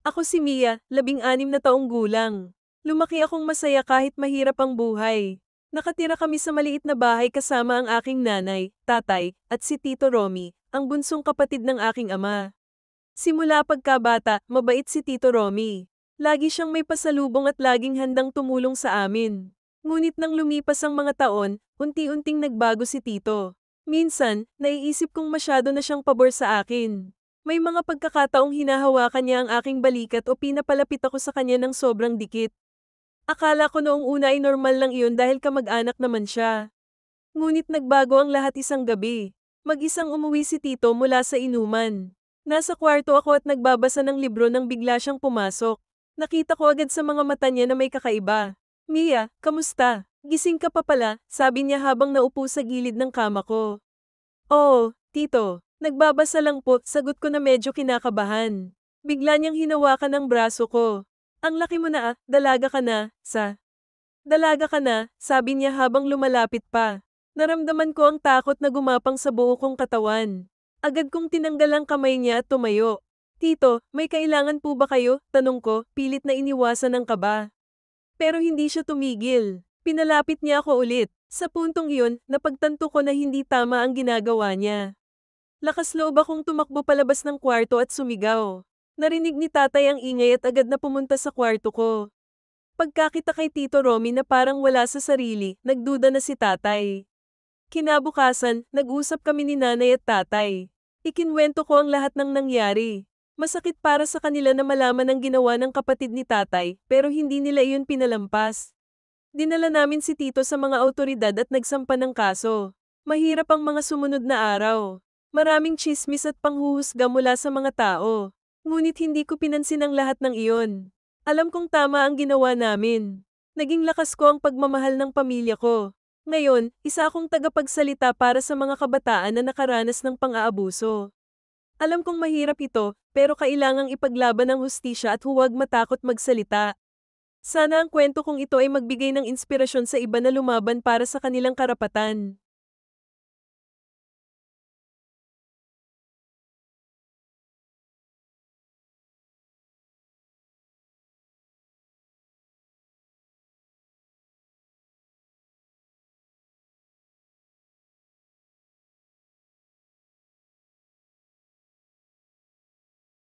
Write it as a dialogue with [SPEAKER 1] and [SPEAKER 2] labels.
[SPEAKER 1] Ako si Mia, 16 na taong gulang. Lumaki akong masaya kahit mahirap ang buhay. Nakatira kami sa maliit na bahay kasama ang aking nanay, tatay, at si Tito Romy, ang bunsong kapatid ng aking ama. Simula pagkabata, mabait si Tito Romy. Lagi siyang may pasalubong at laging handang tumulong sa amin. Ngunit nang lumipas ang mga taon, unti-unting nagbago si Tito. Minsan, naiisip kong masyado na siyang pabor sa akin. May mga pagkakataong hinahawakan niya ang aking balikat o pinapalapit ako sa kanya ng sobrang dikit. Akala ko noong una ay normal lang iyon dahil kamag-anak naman siya. Ngunit nagbago ang lahat isang gabi. Mag-isang umuwi si Tito mula sa inuman. Nasa kwarto ako at nagbabasa ng libro nang bigla siyang pumasok. Nakita ko agad sa mga mata niya na may kakaiba. Mia, kamusta? Gising ka pa pala, sabi niya habang naupo sa gilid ng kama ko. Oo, Tito. Nagbabasa lang po, sagot ko na medyo kinakabahan. Bigla niyang hinawakan ang braso ko. Ang laki mo na dalaga ka na, Dalaga ka na, sabi niya habang lumalapit pa. Naramdaman ko ang takot na gumapang sa buo kong katawan. Agad kong tinanggal ang kamay niya at tumayo. Tito, may kailangan po ba kayo? Tanong ko, pilit na iniwasan ng kaba. Pero hindi siya tumigil. Pinalapit niya ako ulit. Sa puntong iyon, napagtanto ko na hindi tama ang ginagawa niya. Lakas loob akong tumakbo palabas ng kwarto at sumigaw. Narinig ni tatay ang ingay at agad na pumunta sa kwarto ko. Pagkakita kay Tito Romy na parang wala sa sarili, nagduda na si tatay. Kinabukasan, nag-usap kami ni nanay at tatay. Ikinwento ko ang lahat ng nangyari. Masakit para sa kanila na malaman ang ginawa ng kapatid ni tatay, pero hindi nila iyon pinalampas. Dinala namin si Tito sa mga awtoridad at nagsampa ng kaso. Mahirap ang mga sumunod na araw. Maraming tsismis at panghuhusga mula sa mga tao. Ngunit hindi ko pinansin ang lahat ng iyon. Alam kong tama ang ginawa namin. Naging lakas ko ang pagmamahal ng pamilya ko. Ngayon, isa akong tagapagsalita para sa mga kabataan na nakaranas ng pang-aabuso. Alam kong mahirap ito, pero kailangang ipaglaban ang hustisya at huwag matakot magsalita. Sana ang kwento kong ito ay magbigay ng inspirasyon sa iba na lumaban para sa kanilang karapatan.